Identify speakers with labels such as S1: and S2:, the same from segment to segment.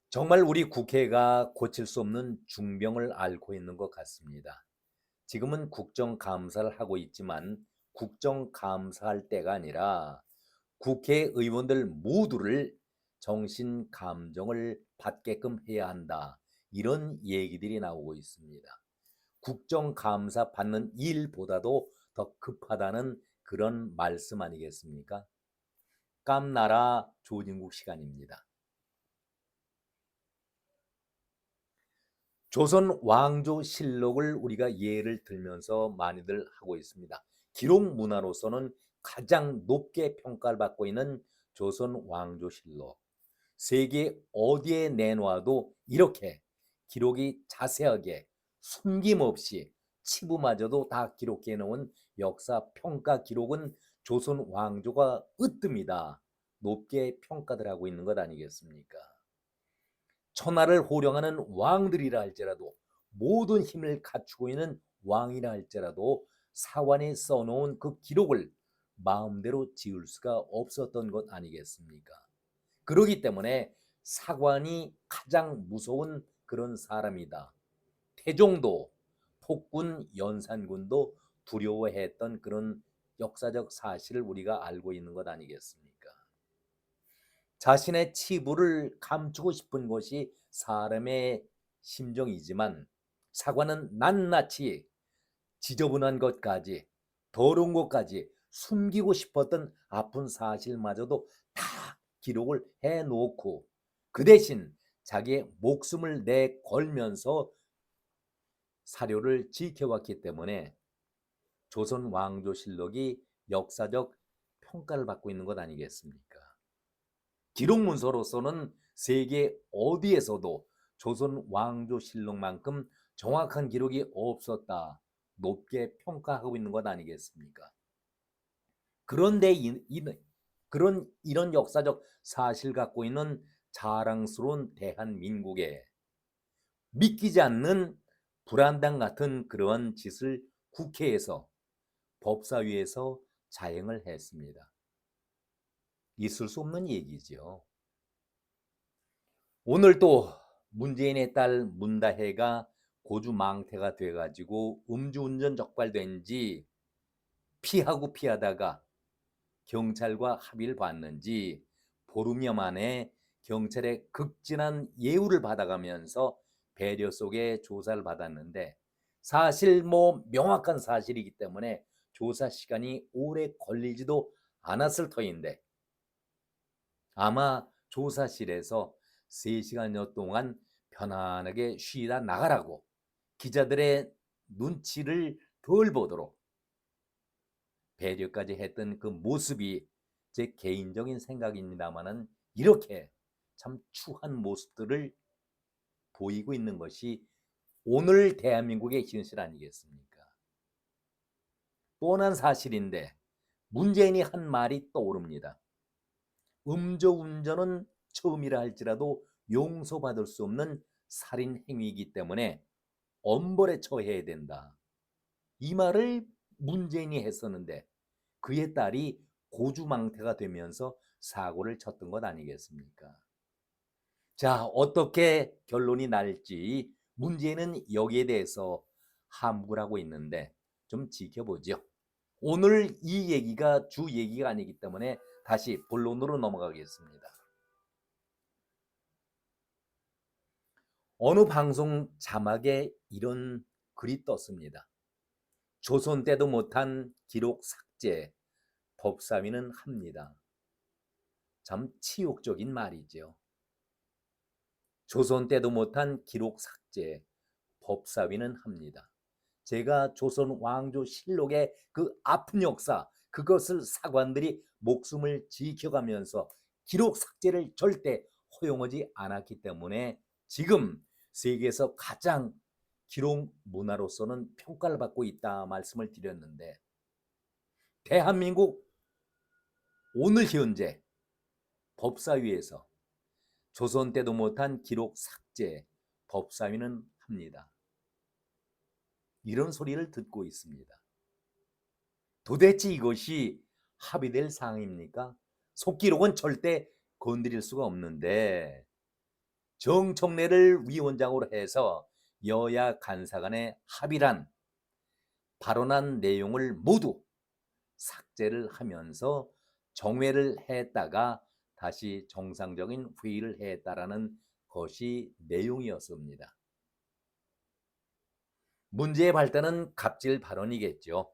S1: 정말 우리 국회가 고칠 수 없는 중병을 앓고 있는 것 같습니다. 지금은 국정감사를 하고 있지만 국정감사할 때가 아니라 국회의원들 모두를 정신감정을 받게끔 해야 한다. 이런 얘기들이 나오고 있습니다. 국정감사 받는 일보다도 더 급하다는 그런 말씀 아니겠습니까? 깜나라 조진국 시간입니다. 조선 왕조 실록을 우리가 예를 들면서 많이들 하고 있습니다. 기록 문화로서는 가장 높게 평가를 받고 있는 조선 왕조 실록. 세계 어디에 내놓아도 이렇게 기록이 자세하게 숨김없이 치부마저도 다 기록해 놓은 역사 평가 기록은 조선 왕조가 으뜸이다. 높게 평가들 하고 있는 것 아니겠습니까? 천하를 호령하는 왕들이라 할지라도 모든 힘을 갖추고 있는 왕이라 할지라도 사관에 써놓은 그 기록을 마음대로 지울 수가 없었던 것 아니겠습니까? 그러기 때문에 사관이 가장 무서운 그런 사람이다. 태종도 폭군 연산군도 두려워했던 그런 역사적 사실을 우리가 알고 있는 것 아니겠습니까? 자신의 치부를 감추고 싶은 것이 사람의 심정이지만 사관은 낱낱이 지저분한 것까지 더러운 것까지 숨기고 싶었던 아픈 사실마저도 다 기록을 해놓고 그 대신 자기의 목숨을 내걸면서 사료를 지켜왔기 때문에 조선 왕조실록이 역사적 평가를 받고 있는 것 아니겠습니까? 기록 문서로서는 세계 어디에서도 조선 왕조실록만큼 정확한 기록이 없었다. 높게 평가하고 있는 것 아니겠습니까? 그런데 이런 역사적 사실 갖고 있는 자랑스러운 대한민국에 믿기지 않는 불안당 같은 그러한 짓을 국회에서 법사위에서 자행을 했습니다. 있을 수 없는 얘기죠. 오늘 또 문재인의 딸 문다혜가 고주망태가 돼가지고 음주운전 적발된 지 피하다가 경찰과 합의를 봤는지 보름여 만에 경찰의 극진한 예우를 받아가면서 배려 속에 조사를 받았는데 사실 명확한 사실이기 때문에 조사 시간이 오래 걸리지도 않았을 터인데 아마 조사실에서 3시간여 동안 편안하게 쉬다 나가라고 기자들의 눈치를 덜 보도록 배려까지 했던 그 모습이 제 개인적인 생각입니다만은 이렇게 참 추한 모습들을 보이고 있는 것이 오늘 대한민국의 현실 아니겠습니까? 뻔한 사실인데 문재인이 한 말이 떠오릅니다. 음주운전은 처음이라 할지라도 용서받을 수 없는 살인 행위이기 때문에 엄벌에 처해야 된다. 이 말을 문재인이 했었는데 그의 딸이 고주망태가 되면서 사고를 쳤던 것 아니겠습니까? 자, 어떻게 결론이 날지 문재인은 여기에 대해서 함구를 하고 있는데 좀 지켜보죠. 오늘 이 얘기가 주 얘기가 아니기 때문에 다시 본론으로 넘어가겠습니다. 어느 방송 자막에 이런 글이 떴습니다. 조선 때도 못한 기록 삭제, 법사위는 합니다. 참 치욕적인 말이죠. 조선 때도 못한 기록 삭제, 법사위는 합니다. 제가 조선 왕조 실록의 그 아픈 역사, 그것을 사관들이 목숨을 지켜가면서 기록 삭제를 절대 허용하지 않았기 때문에 지금 세계에서 가장 기록 문화로서는 평가를 받고 있다 말씀을 드렸는데 대한민국 오늘 현재 법사위에서 조선 때도 못한 기록 삭제 법사위는 합니다. 이런 소리를 듣고 있습니다. 도대체 이것이 합의될 사항입니까? 속기록은 절대 건드릴 수가 없는데 정청래를 위원장으로 해서 여야 간사 간의 합의란 발언한 내용을 모두 삭제를 하면서 정회를 했다가 다시 정상적인 회의를 했다라는 것이 내용이었습니다. 문제의 발단은 갑질 발언이겠죠.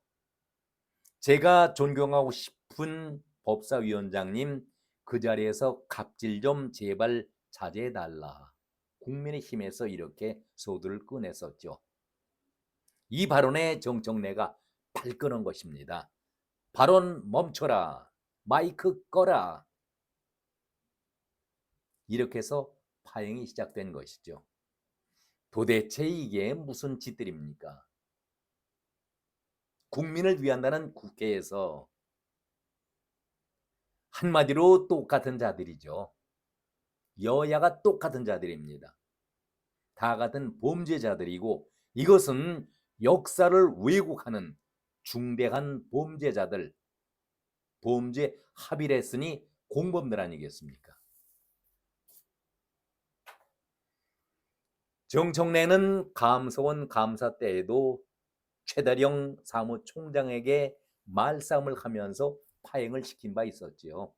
S1: 제가 존경하고 싶은 법사위원장님, 그 자리에서 갑질 좀 제발 자제해달라. 국민의힘에서 이렇게 소두를 꺼냈었죠. 이 발언에 정청래가 발끈한 것입니다. 발언 멈춰라. 마이크 꺼라. 이렇게 해서 파행이 시작된 것이죠. 도대체 이게 무슨 짓들입니까? 국민을 위한다는 국회에서 한마디로 똑같은 자들이죠. 여야가 똑같은 자들입니다. 다 같은 범죄자들이고 이것은 역사를 왜곡하는 중대한 범죄자들, 범죄 합의를 했으니 공범들 아니겠습니까? 정청래는 감사원 감사 때에도 최다령 사무총장에게 말싸움을 하면서 파행을 시킨 바 있었지요.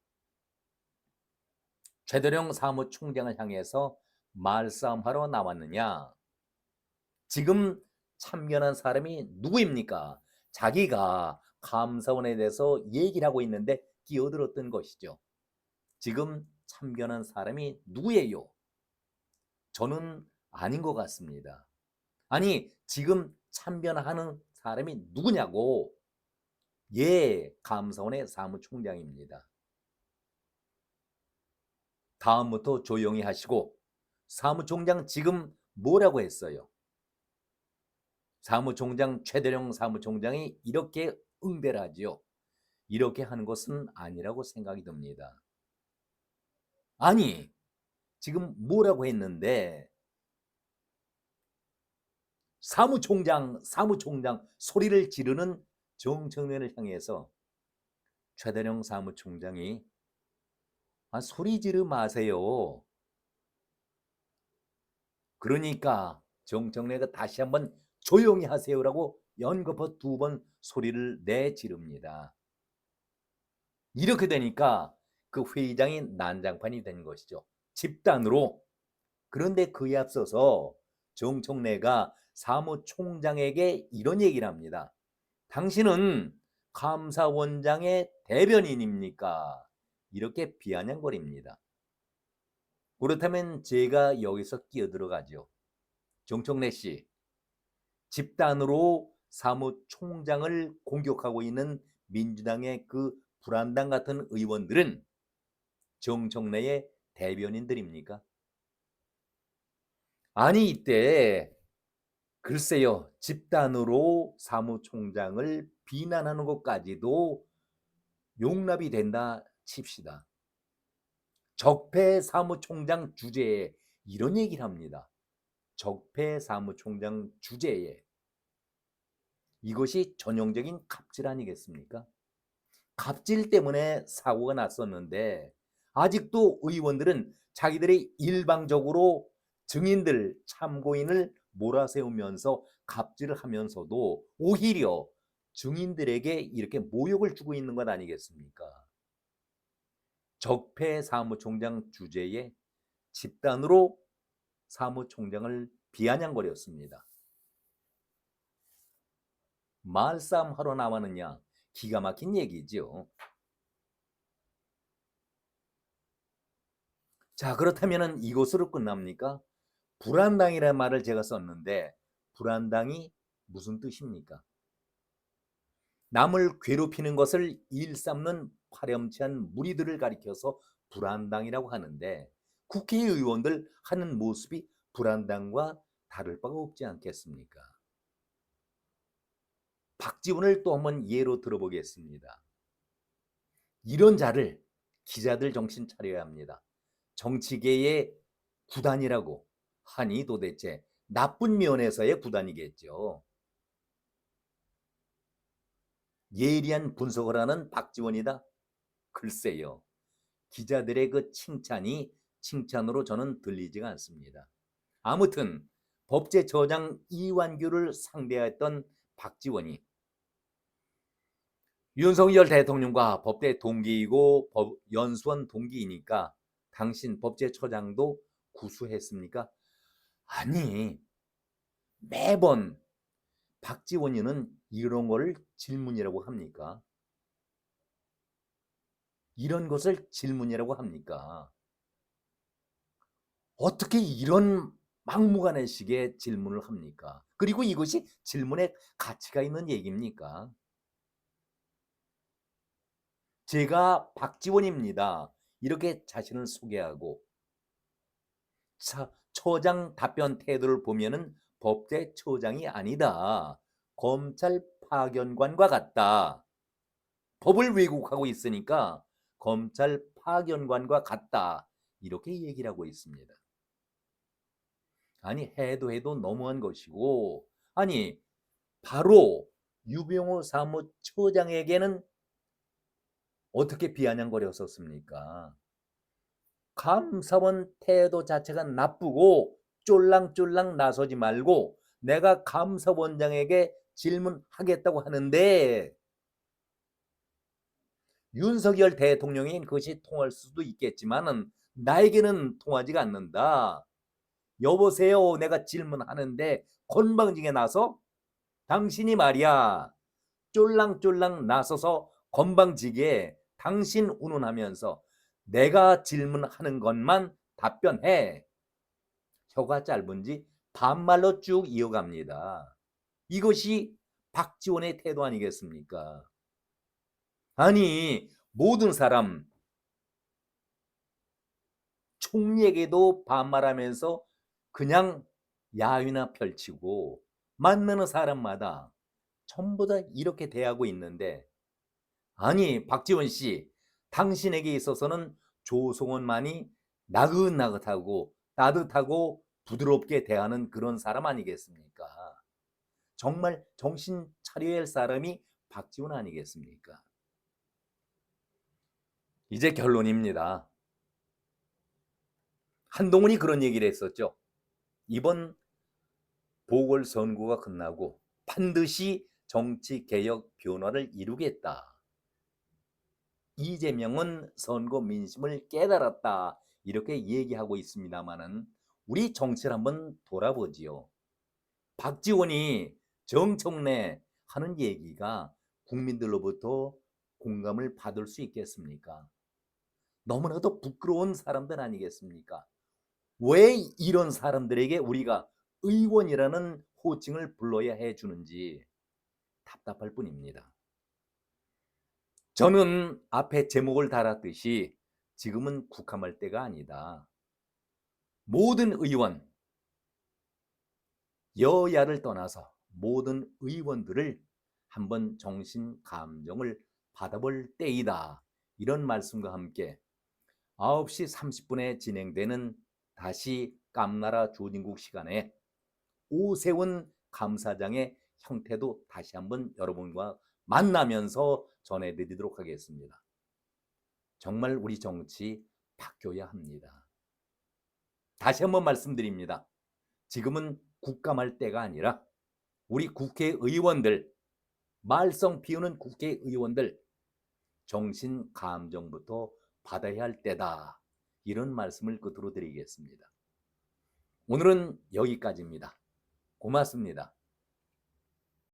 S1: 최다령 사무총장을 향해서 말싸움하러 나왔느냐? 지금 참견한 사람이 누구입니까? 자기가 감사원에 대해서 얘기를 하고 있는데 끼어들었던 것이죠. 지금 참견한 사람이 누구예요? 저는 아닌 것 같습니다. 아니, 지금 참견하는 사람이 누구냐고. 예, 감사원의 사무총장입니다. 다음부터 조용히 하시고 사무총장 지금 뭐라고 했어요? 사무총장 최대령 사무총장이 이렇게 응대를 하지요. 이렇게 하는 것은 아니라고 생각이 듭니다. 아니, 지금 뭐라고 했는데 사무총장 소리를 지르는 정청래를 향해서 최대령 사무총장이 소리 지르 마세요. 그러니까 정청래가 다시 한번 조용히 하세요라고 연거푸 2번 소리를 내지릅니다. 이렇게 되니까 그 회의장이 난장판이 된 것이죠. 집단으로. 그런데 그에 앞서서 정청래가 사무총장에게 이런 얘기를 합니다. 당신은 감사원장의 대변인입니까? 이렇게 비아냥거립니다. 그렇다면 제가 여기서 끼어들어가죠. 정청래 씨, 집단으로 사무총장을 공격하고 있는 민주당의 그 불안당 같은 의원들은 정청래의 대변인들입니까? 아니 이때 글쎄요, 집단으로 사무총장을 비난하는 것까지도 용납이 된다 칩시다. 적폐 사무총장 주제에 이런 얘기를 합니다. 적폐 사무총장 주제에. 이것이 전형적인 갑질 아니겠습니까? 갑질 때문에 사고가 났었는데 아직도 의원들은 자기들이 일방적으로 증인들, 참고인을 몰아세우면서 갑질을 하면서도 오히려 증인들에게 이렇게 모욕을 주고 있는 것 아니겠습니까? 적폐 사무총장 주제에 집단으로 사무총장을 비아냥거렸습니다. 말싸움 하러 나왔느냐? 기가 막힌 얘기죠. 자, 그렇다면 이것으로 끝납니까? 불안당이라는 말을 제가 썼는데 불안당이 무슨 뜻입니까? 남을 괴롭히는 것을 일삼는 파렴치한 무리들을 가리켜서 불안당이라고 하는데 국회의원들 하는 모습이 불안당과 다를 바가 없지 않겠습니까? 박지원을 또 한번 예로 들어보겠습니다. 이런 자를 기자들 정신 차려야 합니다. 정치계의 구단이라고 하니 도대체 나쁜 면에서의 구단이겠죠. 예리한 분석을 하는 박지원이다. 글쎄요. 기자들의 그 칭찬이 칭찬으로 저는 들리지가 않습니다. 아무튼 법제처장 이완규를 상대했던 박지원이 윤석열 대통령과 법대 동기이고 연수원 동기이니까 당신 법제처장도 구수했습니까? 아니, 매번 박지원이는 이런 거를 질문이라고 합니까? 이런 것을 질문이라고 합니까? 어떻게 이런 막무가내식의 질문을 합니까? 그리고 이것이 질문에 가치가 있는 얘기입니까? 제가 박지원입니다. 이렇게 자신을 소개하고 처장 답변 태도를 보면은 법제처장이 아니다. 검찰 파견관과 같다. 법을 왜곡하고 있으니까 검찰 파견관과 같다. 이렇게 얘기를 하고 있습니다. 아니 해도 너무한 것이고 아니 바로 유병호 사무처장에게는 어떻게 비아냥거렸었습니까? 감사원 태도 자체가 나쁘고 쫄랑쫄랑 나서지 말고 내가 감사원장에게 질문하겠다고 하는데 윤석열 대통령이 그것이 통할 수도 있겠지만은 나에게는 통하지가 않는다. 여보세요. 내가 질문하는데 건방지게 나서 당신이 말이야 쫄랑쫄랑 나서서 건방지게 당신 운운하면서 내가 질문하는 것만 답변해. 혀가 짧은지 반말로 쭉 이어갑니다. 이것이 박지원의 태도 아니겠습니까? 아니 모든 사람 총리에게도 반말하면서 그냥 야유나 펼치고 만나는 사람마다 전부 다 이렇게 대하고 있는데 아니 박지원 씨 당신에게 있어서는 조성원만이 나긋나긋하고 따뜻하고 부드럽게 대하는 그런 사람 아니겠습니까? 정말 정신 차려야 할 사람이 박지원 아니겠습니까? 이제 결론입니다. 한동훈이 그런 얘기를 했었죠. 이번 보궐선거가 끝나고 반드시 정치개혁 변화를 이루겠다. 이재명은 선거 민심을 깨달았다. 이렇게 얘기하고 있습니다마는 우리 정치를 한번 돌아보지요. 박지원이 정청래 하는 얘기가 국민들로부터 공감을 받을 수 있겠습니까? 너무나도 부끄러운 사람들 아니겠습니까? 왜 이런 사람들에게 우리가 의원이라는 호칭을 불러야 해주는지 답답할 뿐입니다. 저는 앞에 제목을 달았듯이 지금은 국함할 때가 아니다. 모든 의원, 여야를 떠나서 모든 의원들을 한번 정신 감정을 받아볼 때이다. 이런 말씀과 함께 9시 30분에 진행되는 다시 깜나라 조진국 시간에 오세훈 감사장의 형태도 다시 한번 여러분과 만나면서 전해드리도록 하겠습니다. 정말 우리 정치 바뀌어야 합니다. 다시 한번 말씀드립니다. 지금은 국감할 때가 아니라 우리 국회의원들, 말썽 피우는 국회의원들 정신 감정부터 받아야 할 때다. 이런 말씀을 끝으로 드리겠습니다. 오늘은 여기까지입니다. 고맙습니다.